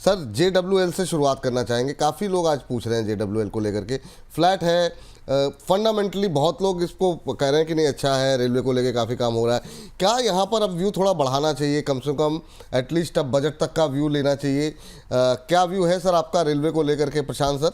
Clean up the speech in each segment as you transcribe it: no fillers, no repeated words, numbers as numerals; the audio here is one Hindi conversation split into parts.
सर JWL से शुरुआत करना चाहेंगे। काफ़ी लोग आज पूछ रहे हैं JWL को लेकर के। फ्लैट है, फंडामेंटली बहुत लोग इसको कह रहे हैं कि नहीं अच्छा है, रेलवे को लेकर काफ़ी काम हो रहा है। क्या यहाँ पर अब व्यू थोड़ा बढ़ाना चाहिए, कम से कम एटलीस्ट अब बजट तक का व्यू लेना चाहिए? क्या व्यू है सर आपका रेलवे को लेकर के प्रशांत सर?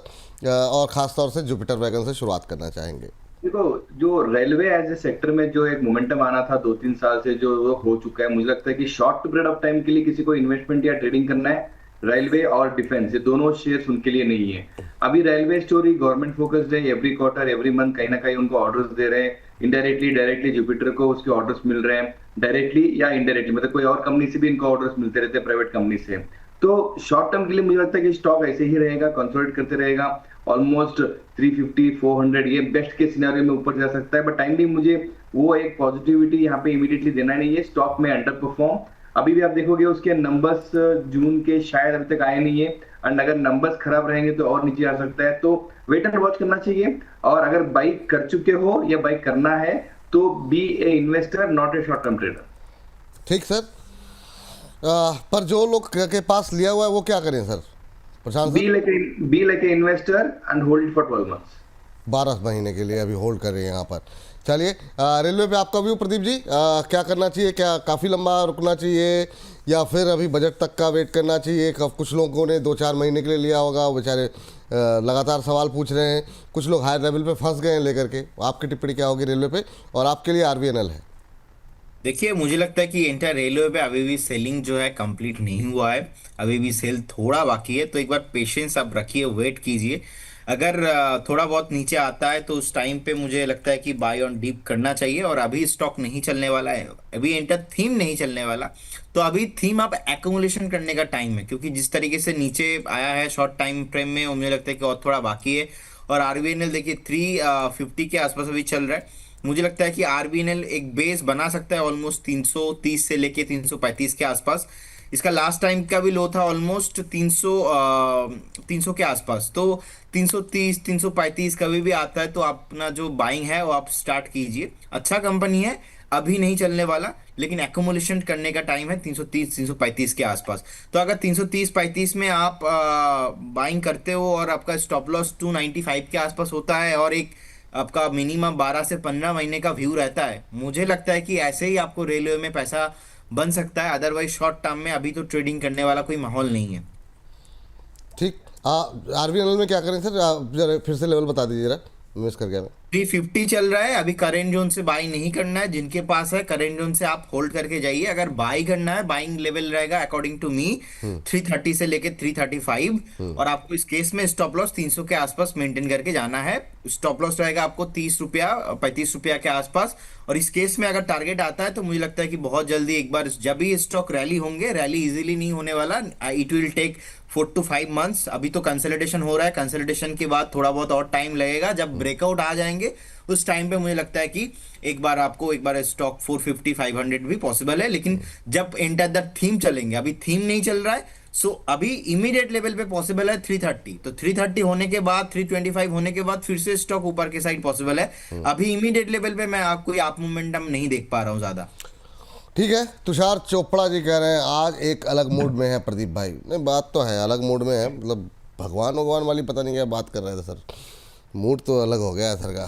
और ख़ासतौर से जुपिटर वैगन से शुरुआत करना चाहेंगे। देखो, जो रेलवे एज ए सेक्टर में जो एक मोमेंटम आना था 2-3 साल से, जो वो हो चुका है। मुझे लगता है कि शॉर्ट पीरियड ऑफ टाइम के लिए किसी को इन्वेस्टमेंट या ट्रेडिंग करना है, रेलवे और डिफेंस ये दोनों शेयर्स उनके लिए नहीं है। अभी रेलवे स्टोरी गवर्नमेंट फोकस्ड है, एवरी क्वार्टर एवरी मंथ कहीं ना कहीं उनको ऑर्डर्स दे रहे हैं, इनडायरेक्टली डायरेक्टली जुपिटर को उसके ऑर्डर्स मिल रहे हैं, डायरेक्टली या इनडायरेक्टली, मतलब कोई और कंपनी से भी इनको ऑर्डर्स मिलते रहते हैं, प्राइवेट कंपनी से। तो शॉर्ट टर्म के लिए मुझे लगता है कि स्टॉक ऐसे ही रहेगा, कंसोलिडेट करते रहेगा। ऑलमोस्ट 350 400 ये बेस्ट के सिनेरियो में ऊपर जा सकता है, बट टाइम भी मुझे वो एक पॉजिटिविटी यहाँ पे इमीडिएटली देना नहीं है। स्टॉक में अंडर परफॉर्म अभी भी आप देखोगे, उसके नंबर्स जून के शायद अभी तक आए नहीं है, एंड अगर नंबर्स खराब रहेंगे तो और नीचे आ सकता है। तो वेट एंड वॉच करना चाहिए, और अगर बाई कर चुके हो या बाई करना है तो be a investor not a short term trader. ठीक सर। पर जो लोग के पास लिया हुआ है वो क्या करें sir Prashant sir? Be like a investor and hold it for 12 months. 12 महीने के लिए अभी होल्ड कर रहे हैं यहाँ पर। चलिए, रेलवे पे आपका व्यू प्रदीप जी, क्या करना चाहिए? क्या काफ़ी लंबा रुकना चाहिए या फिर अभी बजट तक का वेट करना चाहिए? कुछ लोगों ने 2-4 महीने के लिए लिया होगा, वो बेचारे लगातार सवाल पूछ रहे हैं। कुछ लोग हायर लेवल पे फंस गए हैं लेकर के। आपकी टिप्पणी क्या होगी रेलवे पे? और आपके लिए RVNL है। देखिए, मुझे लगता है कि इंटर रेलवे पे अभी भी सेलिंग जो है कंप्लीट नहीं हुआ है। अभी भी सेल थोड़ा बाकी है, तो एक बार पेशेंस आप रखिए, वेट कीजिए। अगर थोड़ा बहुत नीचे आता है तो उस टाइम पे मुझे लगता है कि बाय ऑन डीप करना चाहिए। और अभी स्टॉक नहीं चलने वाला है, अभी इंटर थीम नहीं चलने वाला। तो अभी थीम आप एक्यूमुलेशन करने का टाइम है, क्योंकि जिस तरीके से नीचे आया है शॉर्ट टाइम फ्रेम में, और मुझे लगता है कि और थोड़ा बाकी है। और आरबीएनएल देखिए 350 के आसपास अभी चल रहा है। मुझे लगता है कि आरबीएनएल एक बेस बना सकता है ऑलमोस्ट 330 से लेके 335 के आसपास। इसका लास्ट टाइम का भी लो था ऑलमोस्ट 300 के आसपास। तो 330 335 कभी भी आता है तो अपना जो बाइंग है वो आप स्टार्ट कीजिए। अच्छा कंपनी है, अभी नहीं चलने वाला, लेकिन एक्यूमुलेशन करने का टाइम है 330 335 के आसपास। तो अगर 330 35 में आप बाइंग करते हो और आपका स्टॉप लॉस 295 के आसपास होता है, और एक आपका मिनिमम 12 से 15 महीने का व्यू रहता है, मुझे लगता है कि ऐसे ही आपको रेलवे में पैसा बन सकता है। अदरवाइज शॉर्ट टर्म में अभी तो ट्रेडिंग करने वाला कोई माहौल नहीं है। ठीक। RVNL में क्या करें सर? आप जरा फिर से लेवल बता दीजिए जरा, मिस कर गया मैं। 350 चल रहा है अभी। करेंट जोन से बाई नहीं करना है, जिनके पास है करेंट जोन से आप होल्ड करके जाइए। अगर बाई करना है, बाइंग लेवल रहेगा अकॉर्डिंग टू मी 330 से लेके 335। और आपको इस केस में स्टॉप लॉस 300 के आसपास मेंटेन करके जाना है। स्टॉप लॉस रहेगा आपको 30 रुपया 35 रुपया के आसपास। और इस केस में अगर टारगेट आता है तो मुझे लगता है कि बहुत जल्दी एक बार जब भी स्टॉक रैली होंगे, रैली इजीली नहीं होने वाला, it will take 4 to 5 months। अभी तो कंसोलिडेशन हो रहा है, कंसोलिडेशन के बाद थोड़ा बहुत और टाइम लगेगा। जब ब्रेकआउट आ जाएंगे उस टाइम पे मुझे लगता है कि एक बार स्टॉक 450 500 भी पॉसिबल है। लेकिन जब एंटर द थीम चलेंगे, अभी थीम नहीं चल रहा है, सो अभी इमीडिएट लेवल पे पॉसिबल है 330। तो 330 होने के बाद 325 होने के बाद फिर से स्टॉक ऊपर के साइड पॉसिबल है। अभी इमीडिएट लेवल पे मैं आपको आप मोमेंटम नहीं देख पा रहा हूँ ज्यादा। ठीक है। तुषार चोपड़ा जी कह रहे हैं आज एक अलग मूड में है प्रदीप भाई। नहीं, बात तो है अलग मूड में है, मतलब भगवान वाली पता नहीं क्या बात कर रहे थे सर। मूड तो अलग हो गया है सर का।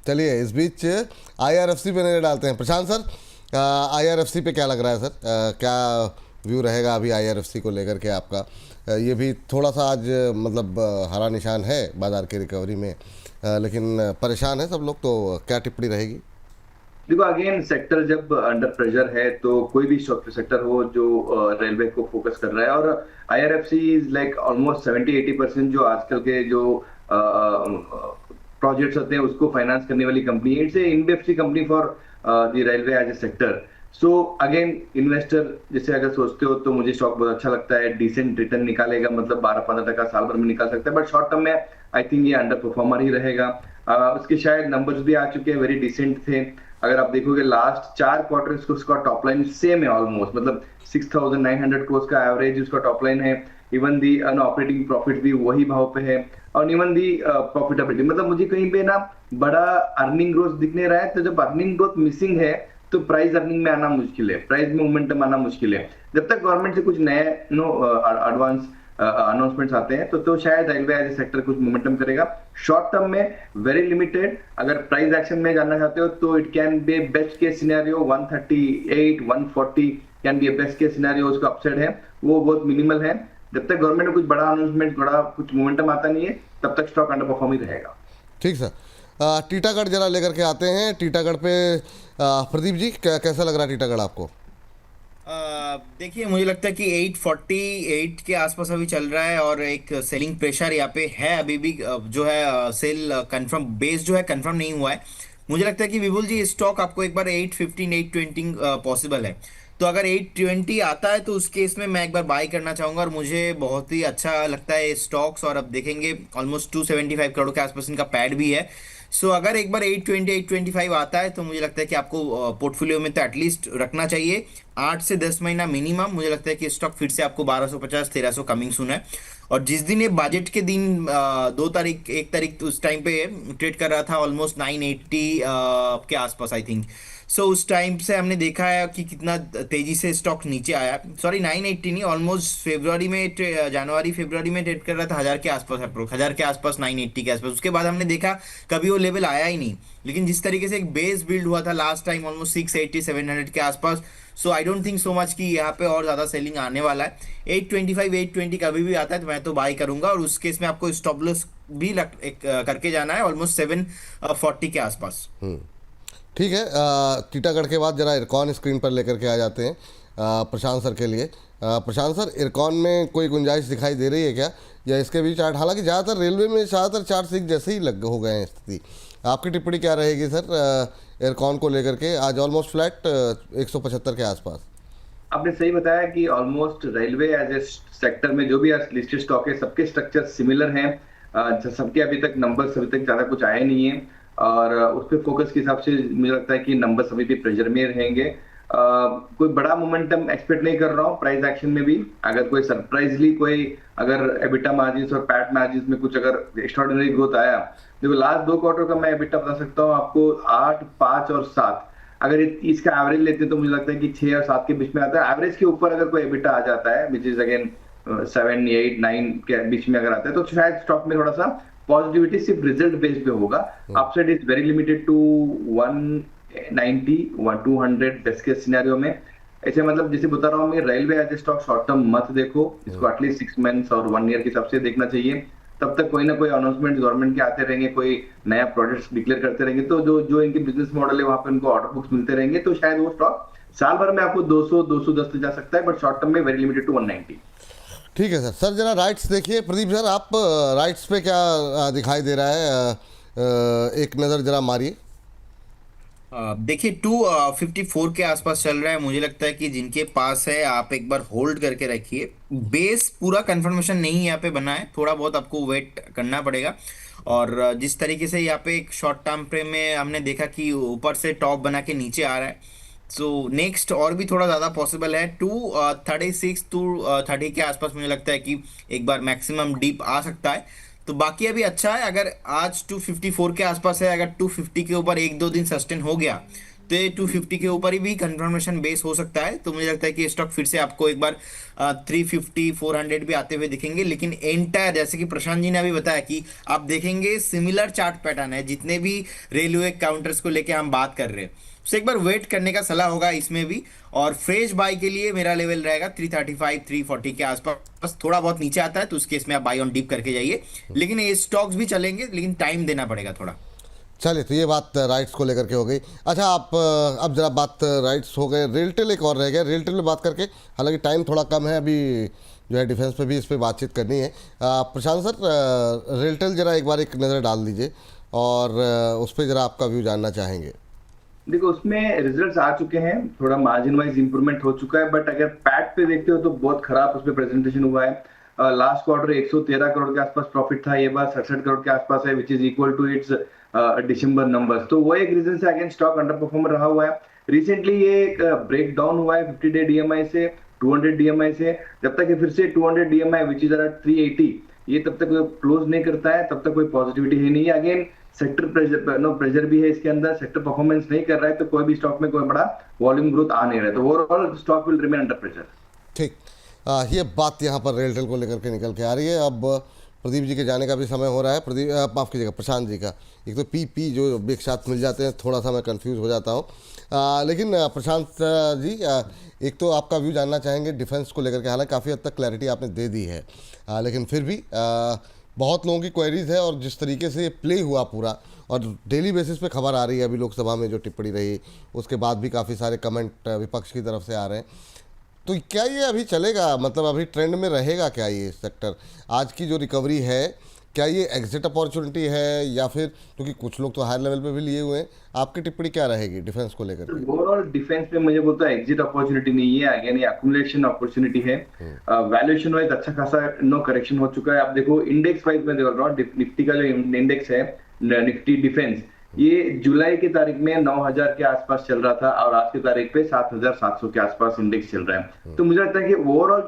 चलिए, इस बीच IRFC पे नजर डालते हैं। प्रशांत सर, IRFC पे क्या लग रहा है सर? क्या व्यू रहेगा अभी IRFC को लेकर के आपका? ये भी थोड़ा सा आज मतलब हरा निशान है बाजार की रिकवरी में, लेकिन परेशान है सब लोग। तो क्या टिप्पणी रहेगी? देखो, अगेन सेक्टर जब अंडर प्रेशर है तो कोई भी सेक्टर हो जो रेलवे को फोकस कर रहा है, और IRFC इज लाइक ऑलमोस्ट 70-80% जो आजकल के जो प्रोजेक्ट्स होते हैं उसको फाइनेंस करने वाली कंपनी है। It's a in depth company for the railway as a sector. So again investor जैसे अगर सोचते हो तो मुझे स्टॉक बहुत अच्छा लगता है, डिसेंट रिटर्न निकालेगा, मतलब 12-15% साल भर में निकाल सकता है। बट शॉर्ट टर्म में आई थिंक ये अंडर परफॉर्मर ही रहेगा। उसके शायद नंबर्स भी आ चुके हैं, वेरी डिसेंट थे। अगर आप देखोगे लास्ट 4 क्वार्टर्स को उसका टॉप लाइन सेम है ऑलमोस्ट, मतलब 6,900 crores का एवरेज उसका टॉप लाइन है। इवन दी ऑपरेटिंग प्रॉफिट भी वही भाव पे है, और इवन दी प्रॉफिटेबिलिटी, मतलब मुझे कहीं पे ना बड़ा अर्निंग ग्रोथ दिख नहीं रहा है। तो जब अर्निंग ग्रोथ मिसिंग है तो प्राइस अर्निंग में आना मुश्किल है, प्राइस में मोमेंटम आना मुश्किल है। जब तक गवर्नमेंट से कुछ नए एडवांस अनाउंसमेंट्स आते हैं तो शायद रेलवे एज ए सेक्टर कुछ मोमेंटम करेगा। शॉर्ट टर्म में वेरी लिमिटेड, अगर प्राइस एक्शन में जानना चाहते हो तो it can be best case scenario 138 140 can be best case scenario, उसका अपसाइड है वो बहुत मिनिमल है। जब तक गवर्नमेंट में कुछ बड़ा अनाउंसमेंट, बड़ा कुछ मोमेंटम आता नहीं है, तब तक स्टॉक अंडर परफॉर्म ही रहेगा। ठीक सर। टीटागढ़ जरा लेकर के आते हैं। टीटागढ़ पे प्रदीप जी कैसा लग रहा है टीटागढ़ आपको? देखिए मुझे लगता है कि 848 के आसपास अभी चल रहा है और एक सेलिंग प्रेशर यहाँ पे है अभी भी, जो है सेल कंफर्म बेस जो है कंफर्म नहीं हुआ है। मुझे लगता है कि विपुल जी स्टॉक आपको एक बार 815 820 पॉसिबल है, तो अगर 820 आता है तो उस केस में मैं एक बार बाय करना चाहूंगा और मुझे बहुत ही अच्छा लगता है स्टॉक्स। और अब देखेंगे ऑलमोस्ट 275 करोड़ के आसपास इनका पैड भी है। सो अगर एक बार 820 825 आता है तो मुझे लगता है कि आपको पोर्टफोलियो में तो एटलीस्ट रखना चाहिए 8 से 10 महीना मिनिमम। मुझे लगता है कि स्टॉक फिर से आपको 1250 1300 कमिंग सुन है। और जिस दिन ये बजट के दिन 2 तारीख 1 तारीख उस टाइम पे ट्रेड कर रहा था ऑलमोस्ट 980 के आसपास आई थिंक। सो उस टाइम से हमने देखा है कि कितना तेजी से स्टॉक नीचे आया। सॉरी 980 नहीं, ऑलमोस्ट जनवरी फरवरी में ट्रेड कर रहा था 1000 के आसपास, अप्रोक्स 1000 के आसपास, 980 के आसपास। उसके बाद हमने देखा कभी वो लेवल आया ही नहीं। लेकिन जिस तरीके से एक बेस बिल्ड हुआ था लास्ट टाइम ऑलमोस्ट 680 700 के आसपास, so I don't think so much कि यहाँ पे और ज्यादा सेलिंग आने वाला है। 825 820 कभी भी आता है तो मैं तो बाई करूंगा और उस केस में आपको स्टॉप लॉस भी करके जाना है ऑलमोस्ट 740 के आसपास। ठीक है। टीटागढ़ के बाद जरा इरकॉन स्क्रीन पर लेकर के आ जाते हैं प्रशांत सर के लिए। प्रशांत सर, इरकॉन में कोई गुंजाइश दिखाई दे रही है क्या, या इसके भी चार्ट, हालांकि ज़्यादातर रेलवे में ज़्यादातर चार्ट एक जैसे ही लग हो गए हैं स्थिति, आपकी टिप्पणी क्या रहेगी सर इरकॉन को लेकर के? आज ऑलमोस्ट फ्लैट 175 के आसपास। आपने सही बताया कि almost railway as a sector में जो भी आज लिस्टेड स्टॉक है सबके स्ट्रक्चर सिमिलर हैं। सबके अभी तक नंबर्स अभी तक ज्यादा कुछ आए नहीं है और उस पर फोकस के हिसाब से मुझे लगता है कि नंबर्स अभी भी प्रेशर में रहेंगे। कोई बड़ा मोमेंटम एक्सपेक्ट नहीं कर रहा हूँ प्राइस एक्शन में भी। अगर कोई सरप्राइजली कोई अगर एबिटा मार्जिन्स और पैट मार्जिन्स में कुछ अगर एक्स्ट्राऑर्डिनरी ग्रोथ आया, देखो लास्ट 2 क्वार्टर का मैं एबिटा बता सकता हूँ आपको 8 5 और 7, अगर इसका एवरेज लेते हैं तो मुझे लगता है कि 6 और 7 के बीच में आता है। एवरेज के ऊपर अगर कोई एबिटा आ जाता है विच इज अगेन 7 8 9 के बीच में अगर आता है तो शायद स्टॉक में थोड़ा सा पॉजिटिविटी सिर्फ रिजल्ट बेस्ड पे होगा। Upside is very limited to 190 200 best case scenario में। ऐसे मतलब जैसे बता रहा हूँ मैं, railway as a stock short term मत देखो, इसको एटलीस्ट 6 मंथ्स और 1 ईयर के हिसाब से देखना चाहिए। तब तक कोई ना कोई अनाउंसमेंट गवर्नमेंट के आते रहेंगे, कोई नया प्रोडक्ट्स डिक्लेयर करते रहेंगे, तो जो इनके बिजनेस मॉडल है वहां पे उनको ऑर्डर बुक्स मिलते रहेंगे, तो शायद वो स्टॉक साल भर में आपको 200 210 जा सकता है, बट शॉर्ट टर्म में वेरी लिमिटेड टू 190। ठीक है सर। सर जरा राइट्स देखिए, प्रदीप सर आप राइट्स पे क्या दिखाई दे रहा है, एक नज़र जरा मारिए। देखिए 254 के आसपास चल रहा है। मुझे लगता है कि जिनके पास है आप एक बार होल्ड करके रखिए। बेस पूरा कंफर्मेशन नहीं यहाँ पे बना है, थोड़ा बहुत आपको वेट करना पड़ेगा। और जिस तरीके से यहाँ पे एक शॉर्ट टाइम फ्रेम में हमने देखा कि ऊपर से टॉप बना के नीचे आ रहा है, सो नेक्स्ट और भी थोड़ा ज़्यादा पॉसिबल है। 236 230 के आसपास मुझे लगता है कि एक बार मैक्सिमम डीप आ सकता है। तो बाकी अभी अच्छा है, अगर आज 254 के आसपास है, अगर 250 के ऊपर 1-2 दिन सस्टेन हो गया तो ये 250 के ऊपर ही भी कंफर्मेशन बेस हो सकता है। तो मुझे लगता है कि स्टॉक फिर से आपको एक बार 350 400 भी आते हुए दिखेंगे। लेकिन एंटायर, जैसे कि प्रशांत जी ने अभी बताया कि आप देखेंगे सिमिलर चार्ट पैटर्न है जितने भी रेलवे काउंटर्स को लेके हम बात कर रहे हैं, तो एक बार वेट करने का सलाह होगा इसमें भी। और फ्रेश बाय के लिए मेरा लेवल रहेगा 335 340 के आसपास। थोड़ा बहुत नीचे आता है तो उस केस में आप बाय ऑन डीप करके जाइए, लेकिन ये स्टॉक्स भी चलेंगे, लेकिन टाइम देना पड़ेगा थोड़ा। चलिए, तो ये बात राइट्स को लेकर के हो गई। अच्छा, आप अब जरा बात राइट्स हो गए, रेलटेल एक और रह गया। रेलटेल में बात करके, हालांकि टाइम थोड़ा कम है अभी, जो है डिफेंस पे भी इस पर बातचीत करनी है। प्रशांत सर, रेलटेल जरा एक बार एक नज़र डाल दीजिए और उस पर जरा आपका व्यू जानना चाहेंगे। देखो उसमें रिजल्ट्स आ चुके हैं, थोड़ा मार्जिन वाइज इंप्रूवमेंट हो चुका है, बट अगर पैट पे देखते हो तो बहुत खराब उसमें प्रेजेंटेशन हुआ है। लास्ट क्वार्टर 113 करोड़ के आसपास प्रॉफिट था, ये बार 67 करोड़ के आसपास है, which is equal to its December numbers. तो वो एक रीजन से अगेन स्टॉक अंडर परफॉर्मर रहा हुआ है। रिसेंटली ये एक ब्रेक डाउन हुआ है 50 डे डीएमआई से 200 डीएमआई से। जब तक ये फिर से 200 डीएमआई विच इज अराउंड 380 ये तब तक क्लोज नहीं करता है, तब तक कोई पॉजिटिविटी है नहीं है। अगेन सेक्टर प्रेशर भी है इसके अंदर, सेक्टर परफॉर्मेंस नहीं कर रहा है, तो कोई भी स्टॉक में कोई बड़ा वॉल्यूम ग्रोथ आ नहीं रहा है, तो overall stock will remain under pressure. ठीक, ये बात यहाँ पर रेलटेल को लेकर के निकल के आ रही है। अब प्रदीप जी के जाने का भी समय हो रहा है। प्रदीप, माफ़ कीजिएगा, प्रशांत जी का। एक तो पी जो एक साथ मिल जाते हैं, थोड़ा सा मैं कंफ्यूज हो जाता हूँ। लेकिन प्रशांत जी, एक तो आपका व्यू जानना चाहेंगे डिफेंस को लेकर के। हालांकि काफ़ी हद तक क्लैरिटी आपने दे दी है, लेकिन फिर भी बहुत लोगों की क्वेरीज है, और जिस तरीके से ये प्ले हुआ पूरा, और डेली बेसिस पे खबर आ रही है, अभी लोकसभा में जो टिप्पणी रही उसके बाद भी काफ़ी सारे कमेंट विपक्ष की तरफ से आ रहे हैं। तो क्या ये अभी चलेगा, मतलब अभी ट्रेंड में रहेगा क्या ये सेक्टर? आज की जो रिकवरी है, क्या ये एग्जिट अपॉर्चुनिटी है, या फिर, क्योंकि कुछ लोग तो हायर लेवल पे भी लिए हुए हैं, आपकी टिप्पणी क्या रहेगी डिफेंस को लेकर के? ओवरऑल डिफेंस में मुझे बोलता है एग्जिट अपॉर्चुनिटी नहीं है, अगेन ये अक्यूमुलेशन अपॉर्चुनिटी है। वैल्यूएशन वाइज अच्छा खासा नो करेक्शन हो चुका है। आप देखो इंडेक्स वाइज में देख रहा हूँ, निफ्टी का जो इंडेक्स है, निफ्टी डिफेंस, ये जुलाई की तारीख में 9,000 के आसपास चल रहा था, और आज की तारीख पे 7,700 के आसपास इंडेक्स चल रहा है। तो मुझे लगता है कि ओवरऑल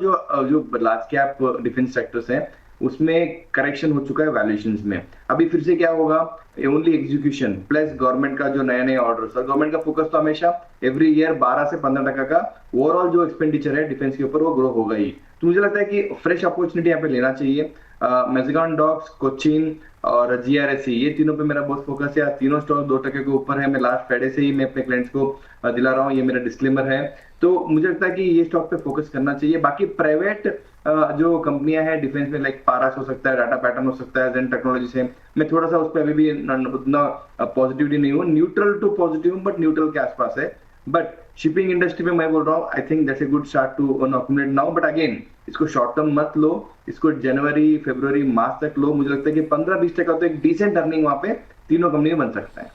जो लार्ज कैप डिफेंस सेक्टर्स हैं उसमें करेक्शन हो चुका है वैल्यूएशंस में। अभी फिर से क्या होगा, ओनली एग्जीक्यूशन प्लस गवर्नमेंट का जो नए नए ऑर्डर, गवर्नमेंट का फोकस तो हमेशा एवरी ईयर 12 से 15% का ओवरऑल जो एक्सपेंडिचर है डिफेंस के ऊपर वो ग्रो होगा ही। तो मुझे लगता है कि फ्रेश अपॉर्चुनिटी यहाँ पे लेना चाहिए। मैज़गान डॉक्स, कोचिन और जीआरएससी, ये तीनों पे मेरा बहुत फोकस है। तीनों स्टॉक 2% के ऊपर है। मैं लास्ट फ्राइडे से ही मैं अपने क्लाइंट्स को दिला रहा हूँ, ये मेरा डिस्क्लेमर है। तो मुझे लगता है कि ये स्टॉक पे फोकस करना चाहिए। बाकी प्राइवेट जो कंपनियां हैं डिफेंस में, लाइक पारस हो सकता है, डाटा पैटर्न हो सकता है, जेन टेक्नोलॉजी से, मैं थोड़ा सा उस पर अभी भी उतना पॉजिटिविटी नहीं हूँ, neutral to positive, but neutral के आसपास है। बट शिपिंग इंडस्ट्री में मैं बोल रहा हूँ, I think that's a good start to accumulate now, but again इसको शॉर्ट टर्म मत लो, इसको जनवरी फरवरी मार्च तक लो। मुझे लगता है कि 15-20% तो एक डिसेंट अर्निंग वहां पे तीनों कंपनी में बन सकता है।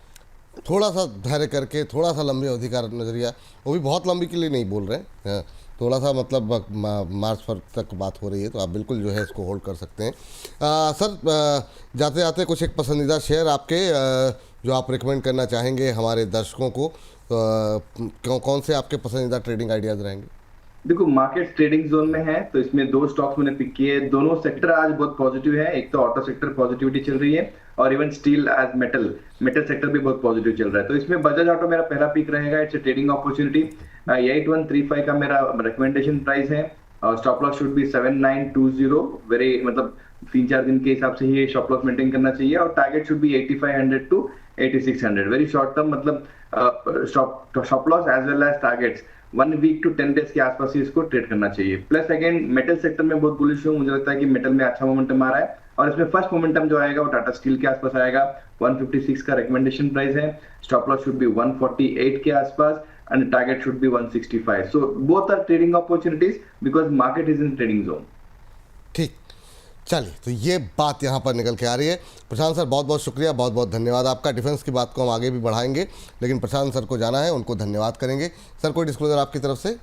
थोड़ा सा धैर्य करके, थोड़ा सा लंबी अवधि का नज़रिया, वो भी बहुत लंबी के लिए नहीं बोल रहे हैं, थोड़ा सा, मतलब मार्च फरवरी तक बात हो रही है, तो आप बिल्कुल जो है इसको होल्ड कर सकते हैं। सर, जाते जाते कुछ एक पसंदीदा शेयर आपके, जो आप रिकमेंड करना चाहेंगे हमारे दर्शकों को, कौन से आपके पसंदीदा ट्रेडिंग आइडियाज़ रहेंगे? देखो, मार्केट ट्रेडिंग जोन में है, तो इसमें दो स्टॉक्स मैंने पिक किए। दोनों सेक्टर आज बहुत पॉजिटिव है। एक तो ऑटो सेक्टर पॉजिटिविटी चल रही है, और even steel as metal sector भी बहुत पॉजिटिव चल रहा है। तो इसमें बजाज ऑटो मेरा पहला पिक रहेगा। It's a trading opportunity. 8135 का मेरा रिकमेंडेशन प्राइस है, और stop loss should B 7920। Very, मतलब 3-4 दिन के हिसाब से ही स्टॉप लॉस मेंटेन करना चाहिए, और target should be 8500 to 8600। Very short term, मतलब stop loss as well as targets 1 week to 10 days के आसपास ही इसको ट्रेड करना चाहिए। प्लस अगेन मेटल सेक्टर में बहुत बुलिश हूँ। मुझे लगता है कि मेटल में अच्छा मोमेंटम आ रहा है, और इसमें फर्स्ट मोमेंटम जो आएगा वो टाटा स्टील के आसपास आएगा। 156 का रिकमेंडेशन प्राइस है, स्टॉप लॉस शुड बी 148 के आसपास, and target should be 165। So both are trading opportunities because market is in trading zone. ठीक, चलिए, तो ये बात यहाँ पर निकल के आ रही है। प्रशांत सर, बहुत बहुत शुक्रिया, बहुत बहुत धन्यवाद आपका। डिफेंस की बात को हम आगे भी बढ़ाएंगे, लेकिन प्रशांत सर को जाना है, उनको धन्यवाद करेंगे। सर, कोई डिस्क्लोजर आपकी तरफ से?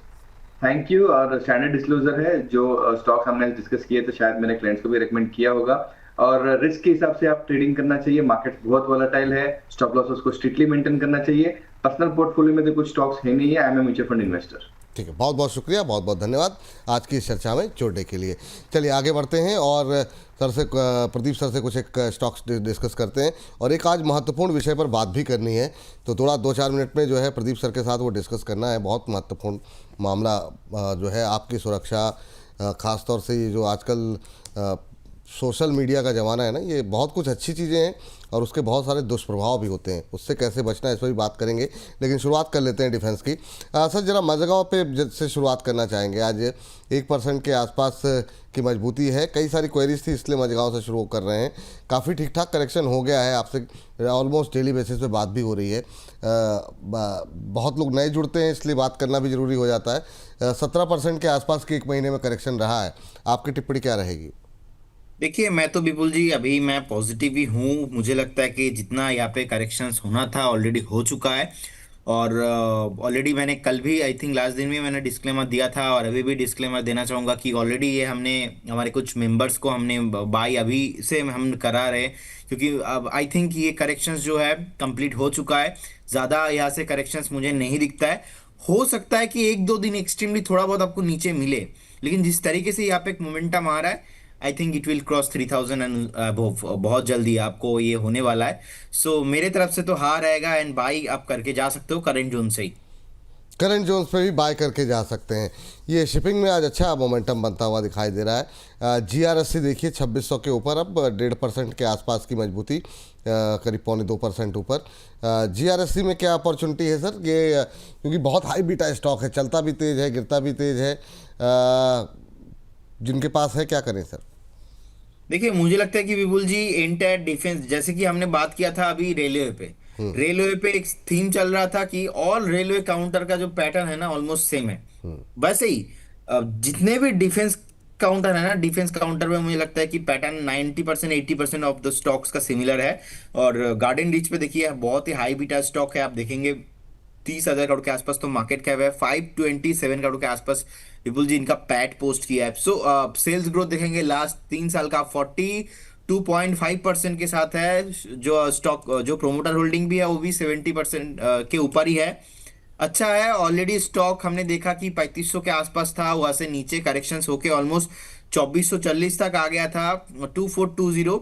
Thank you. और स्टैंडर्ड डिस्क्लोजर है, जो स्टॉक्स हमने डिस्कस किए तो शायद मेरे क्लाइंट्स को भी रेकमेंड किया होगा। और रिस्क के हिसाब से आप ट्रेडिंग करना चाहिए। मार्केट बहुत वोलेटाइल है, स्टॉप लॉस उसको स्ट्रिक्टली मेंटेन करना चाहिए। पर्सनल पोर्टफोलियो में तो कुछ स्टॉक्स है नहीं है। I am a mutual fund investor. ठीक है, बहुत बहुत शुक्रिया, बहुत बहुत धन्यवाद आज की इस चर्चा में जोड़ने के लिए। चलिए आगे बढ़ते हैं, और सर से, प्रदीप सर से कुछ एक स्टॉक्स डिस्कस करते हैं, और एक आज महत्वपूर्ण विषय पर बात भी करनी है। तो थोड़ा 2-4 मिनट में जो है प्रदीप सर के साथ वो डिस्कस करना है। बहुत महत्वपूर्ण मामला जो है आपकी सुरक्षा, ख़ास तौर से ये जो आजकल सोशल मीडिया का ज़माना है ना, ये बहुत कुछ अच्छी चीज़ें हैं और उसके बहुत सारे दुष्प्रभाव भी होते हैं। उससे कैसे बचना है, इस पर भी बात करेंगे, लेकिन शुरुआत कर लेते हैं डिफेंस की। सर, जरा मज़गांव पे से शुरुआत करना चाहेंगे। आज 1% के आसपास की मजबूती है। कई सारी क्वेरीज थी, इसलिए मज़गांव से शुरू कर रहे हैं। काफ़ी ठीक ठाक करेक्शन हो गया है, आपसे ऑलमोस्ट डेली बेसिस पे बात भी हो रही है। बहुत लोग नए जुड़ते हैं, इसलिए बात करना भी ज़रूरी हो जाता है। 17% के आसपास की एक महीने में करेक्शन रहा है। आपकी टिप्पणी क्या रहेगी? देखिए, मैं तो विपुल जी अभी मैं पॉजिटिव ही हूँ। मुझे लगता है कि जितना यहाँ पे करेक्शंस होना था ऑलरेडी हो चुका है, और ऑलरेडी मैंने कल भी, आई थिंक लास्ट दिन में मैंने डिस्क्लेमर दिया था, और अभी भी डिस्क्लेमर देना चाहूँगा कि ऑलरेडी ये हमने हमारे कुछ मेंबर्स को हमने बाई अभी से हम करा रहे हैं, क्योंकि अब आई थिंक ये करेक्शंस जो है कंप्लीट हो चुका है। ज़्यादा यहाँ से करेक्शंस मुझे नहीं दिखता है। हो सकता है कि 1-2 दिन एक्सट्रीमली थोड़ा बहुत आपको नीचे मिले, लेकिन जिस तरीके से यहाँ पे एक मोमेंटम आ रहा है, I think it will cross 3000 and बहुत जल्दी आपको ये होने वाला है। सो मेरे तरफ से तो हार रहेगा, एंड बाई आप करके जा सकते हो करंट जोन से ही। करंट जोन्स पे भी बाय करके जा सकते हैं। ये शिपिंग में आज अच्छा मोमेंटम बनता हुआ दिखाई दे रहा है। GRSC देखिए 2600 के ऊपर, अब 1.5% के आसपास की मजबूती, करीब 1.25% ऊपर। GRSC में क्या अपॉर्चुनिटी है सर? ये क्योंकि बहुत हाई बीटा स्टॉक है, चलता भी तेज़ है, गिरता भी तेज़ है, जिनके पास है क्या करें सर? देखिए मुझे लगता है कि विपुल जी, एंटायर डिफेंस, जैसे कि हमने बात किया था अभी रेलवे पे, रेलवे पे एक थीम चल रहा था कि ऑल रेलवे काउंटर का जो पैटर्न है ना ऑलमोस्ट सेम है। वैसे ही जितने भी डिफेंस काउंटर है ना, डिफेंस काउंटर में मुझे लगता है कि पैटर्न 90% 80% ऑफ द स्टॉक्स का सिमिलर है। और गार्डन रीच पे देखिए बहुत ही हाई बीटा स्टॉक है, आप देखेंगे 30,000 करोड़ के आसपास तो मार्केट कैप है, 527 करोड़ के आसपास विपुल जी इनका पैट पोस्ट किया है। सो सेल्स ग्रोथ देखेंगे लास्ट 3 साल का 42.5% के साथ है। जो स्टॉक जो प्रोमोटर होल्डिंग भी है वो भी 70% के ऊपर ही है। अच्छा है, ऑलरेडी स्टॉक हमने देखा कि 3500 के आसपास था, वहां से नीचे करेक्शंस होके ऑलमोस्ट 2440 तक आ गया था, 2420,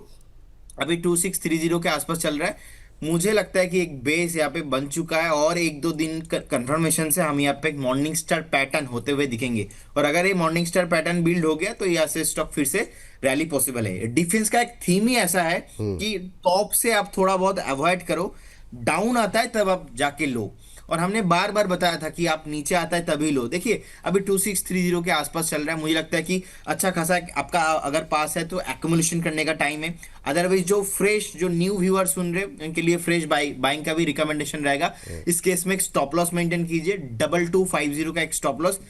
अभी 2630 के आसपास चल रहा है। मुझे लगता है कि एक बेस यहाँ पे बन चुका है और एक दो दिन कंफर्मेशन से हम यहाँ पे एक मॉर्निंग स्टार पैटर्न होते हुए दिखेंगे। और अगर ये मॉर्निंग स्टार पैटर्न बिल्ड हो गया तो यहाँ से स्टॉक फिर से रैली पॉसिबल है। डिफेंस का एक थीम ही ऐसा है कि टॉप से आप थोड़ा बहुत अवॉइड करो, डाउन आता है तब आप जाके लो। और हमने बार बार बताया था कि आप नीचे आता है तभी लो। देखिए अभी 2630 के आसपास चल रहा है, मुझे लगता है कि अच्छा खासा आपका अगर पास है तो एक्युमुलेशन करने का टाइम है। अदरवाइज जो फ्रेश, जो न्यू व्यूअर सुन रहे हैं उनके लिए फ्रेश बाइंग का भी रिकमेंडेशन रहेगा। इस केस में एक स्टॉप लॉस मेंटेन कीजिए, 2250 का एक स्टॉप लॉस।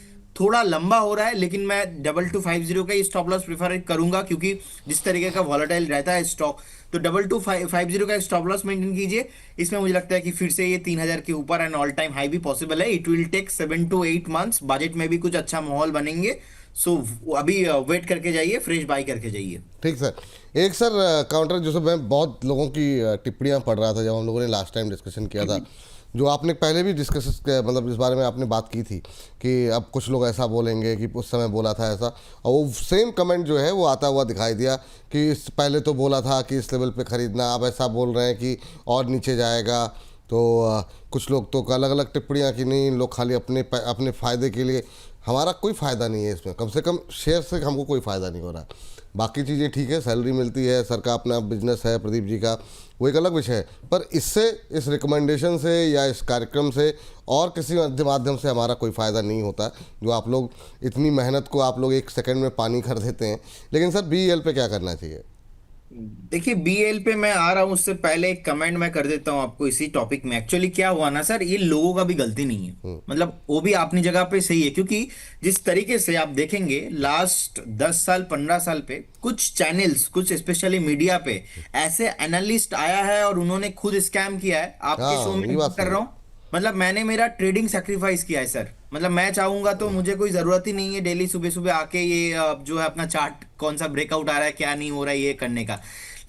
थोड़ा लंबा हो रहा है लेकिन मैं 2250 का ही स्टॉप लॉस प्रिफर करूंगा, क्योंकि जिस तरीके का वॉलेटाइल रहता है स्टॉक, तो 2250 का स्टॉप लॉस मेंटेन कीजिए। इसमें मुझे लगता है कि फिर से ये 3000 के ऊपर एंड ऑल टाइम हाई भी पॉसिबल है। It will take 7 to 8 months, budget में भी कुछ अच्छा माहौल बनेंगे। सो अभी वेट करके जाइए, फ्रेश बाई करके जाइए। ठीक सर। एक सर काउंटर जो मैं बहुत लोगों की टिप्पणियां पढ़ रहा था जब हम लोगों ने लास्ट टाइम डिस्कशन किया था, जो आपने पहले भी डिस्कस, मतलब इस बारे में आपने बात की थी कि अब कुछ लोग ऐसा बोलेंगे कि उस समय बोला था ऐसा, और वो सेम कमेंट जो है वो आता हुआ दिखाई दिया कि पहले तो बोला था कि इस लेवल पे ख़रीदना, अब ऐसा बोल रहे हैं कि और नीचे जाएगा। तो कुछ लोग तो अलग अलग टिप्पणियाँ की, नहीं इन लोग खाली अपने फ़ायदे के लिए। हमारा कोई फ़ायदा नहीं है इसमें, कम से कम शेयर से हमको कोई फ़ायदा नहीं हो रहा। बाकी चीज़ें ठीक है, सैलरी मिलती है, सर का अपना बिजनेस है, प्रदीप जी का, वो एक अलग विषय है। पर इससे, इस रिकमेंडेशन से या इस कार्यक्रम से और किसी माध्यम से हमारा कोई फ़ायदा नहीं होता। जो आप लोग इतनी मेहनत को आप लोग एक सेकंड में पानी कर देते हैं। लेकिन सर BEL पे क्या करना चाहिए? देखिए BEL पे मैं आ रहा हूं, उससे पहले एक कमेंट मैं कर देता हूं आपको इसी टॉपिक में। एक्चुअली क्या हुआ ना सर, ये लोगों का भी गलती नहीं है, मतलब वो भी अपनी जगह पे सही है। क्योंकि जिस तरीके से आप देखेंगे लास्ट 10 साल 15 साल पे कुछ चैनल्स, कुछ स्पेशली मीडिया पे ऐसे एनालिस्ट आया है और उन्होंने खुद स्कैम किया है। आपके शो हाँ, में ये बात कर सही रहा है। हूँ, मतलब मैंने मेरा ट्रेडिंग सेक्रीफाइस किया है सर। मतलब मैं चाहूंगा तो मुझे कोई जरूरत ही नहीं है डेली सुबह सुबह आके ये जो है अपना चार्ट कौन सा ब्रेकआउट आ रहा है क्या नहीं हो रहा है ये करने का।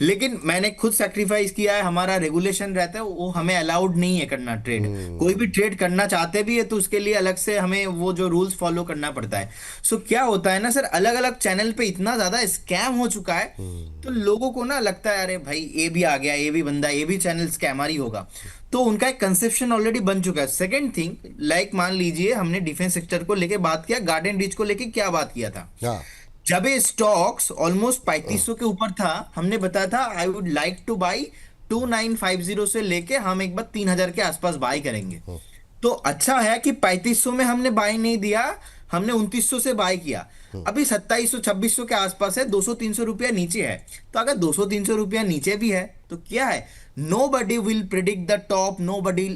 लेकिन मैंने खुद सेक्रीफाइस किया है, हमारा रेगुलेशन रहता है वो हमें अलाउड नहीं है करना ट्रेड। कोई भी ट्रेड करना चाहते भी है तो उसके लिए अलग से हमें वो जो रूल्स फॉलो करना पड़ता है। सो क्या होता है ना सर, अलग अलग चैनल पे इतना ज्यादा स्कैम हो चुका है तो लोगों को ना लगता है अरे भाई ये भी आ गया, ये भी बंदा, ये भी चैनल स्कैमर ही होगा। तो उनका एक कंसेप्शन ऑलरेडी बन चुका है। सेकंड थिंग, लाइक मान लीजिए हमने डिफेंस सेक्टर को लेके बात किया, गार्डन रीच को लेके क्या बात किया था। हाँ, जब ये स्टॉक्स ऑलमोस्ट 3500 के ऊपर था, हमने बताया था I would like two by 2950 से लेके हम एक बार 3000 के आसपास बाई करेंगे। तो अच्छा है कि 3500 में हमने बाई नहीं दिया, हमने 2900 से बाई किया। अभी 2700 2600 के आसपास है, 200-300 रुपया नीचे है। तो अगर 200-300 रुपया नीचे भी है तो क्या है, nobody will predict the top, nobody